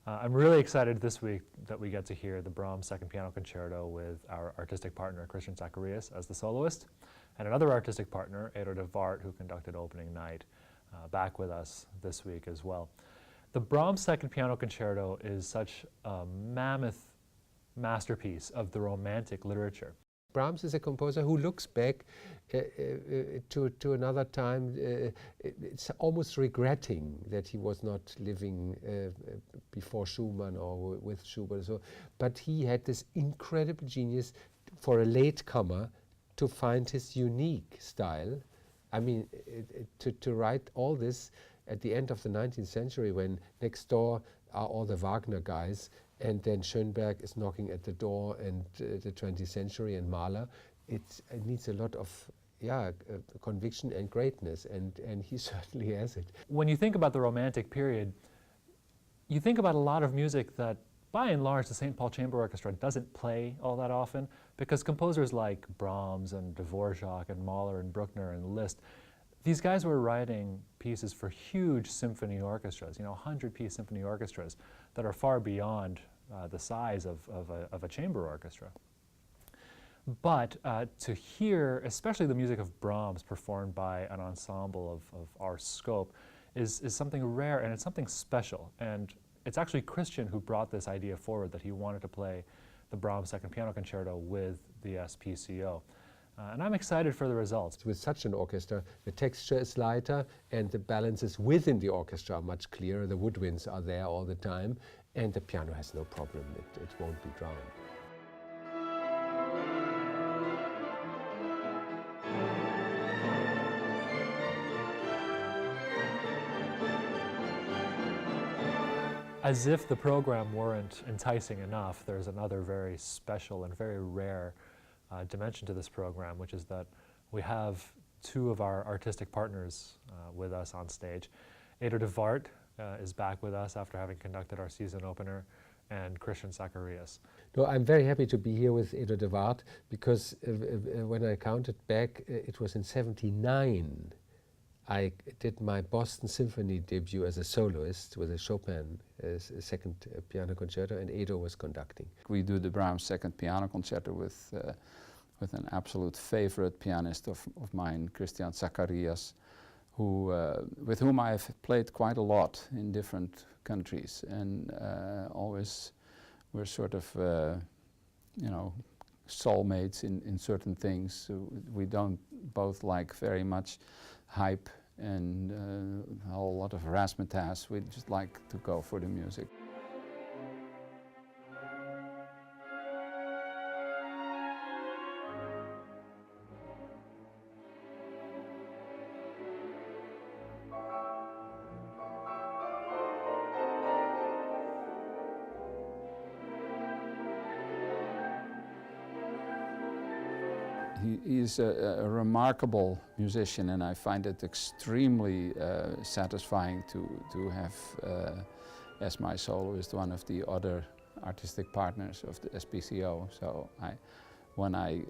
I'm really excited this week that we get to hear the Brahms Second Piano Concerto with our artistic partner, Christian Zacharias, as the soloist, and another artistic partner, Edo de Waart, who conducted opening night, back with us this week as well. The Brahms Second Piano Concerto is such a mammoth masterpiece of the Romantic literature. Brahms is a composer who looks back to another time, it's almost regretting that he was not living before Schumann or with Schubert. So, but he had this incredible genius for a latecomer to find his unique style. I mean, to write all this at the end of the 19th century, when next door are all the Wagner guys, and then Schönberg is knocking at the door, and the 20th century, and Mahler. It needs a lot of conviction and greatness, and he certainly has it. When you think about the Romantic period, you think about a lot of music that, by and large, the St. Paul Chamber Orchestra doesn't play all that often, because composers like Brahms and Dvorak and Mahler and Bruckner and Liszt, these guys were writing pieces for huge symphony orchestras, 100-piece symphony orchestras that are far beyond the size of a chamber orchestra. But to hear, especially the music of Brahms performed by an ensemble of our scope, is something rare, and it's something special. And it's actually Christian who brought this idea forward, that he wanted to play the Brahms Second Piano Concerto with the SPCO. And I'm excited for the results. With such an orchestra, the texture is lighter and the balances within the orchestra are much clearer. The woodwinds are there all the time, and the piano has no problem. It won't be drowned. As if the program weren't enticing enough, there's another very special and very rare dimension to this program, which is that we have two of our artistic partners with us on stage. Edo de Waart is back with us after having conducted our season opener, and Christian Zacharias. No, I'm very happy to be here with Edo de Waart, because when I counted back, it was in '79. I did my Boston Symphony debut as a soloist with a Chopin Second Piano Concerto, and Edo was conducting. We do the Brahms Second Piano Concerto with an absolute favorite pianist of mine, Christian Zacharias, with whom I have played quite a lot in different countries, and always we're sort of, soulmates in certain things. So we don't both like very much hype and a whole lot of razzmatazz. We just like to go for the music. He is a remarkable musician, and I find it extremely satisfying to have as my soloist one of the other artistic partners of the SPCO. So when I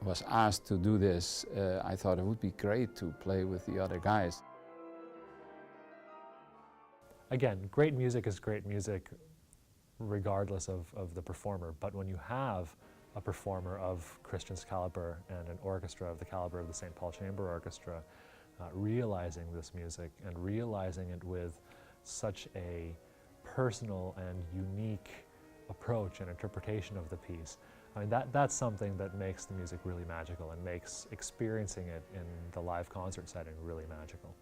was asked to do this, I thought it would be great to play with the other guys. Again, great music is great music regardless of the performer, but when you have a performer of Christian's caliber and an orchestra of the caliber of the St. Paul Chamber Orchestra, realizing this music and realizing it with such a personal and unique approach and interpretation of the piece. I mean, that's something that makes the music really magical and makes experiencing it in the live concert setting really magical.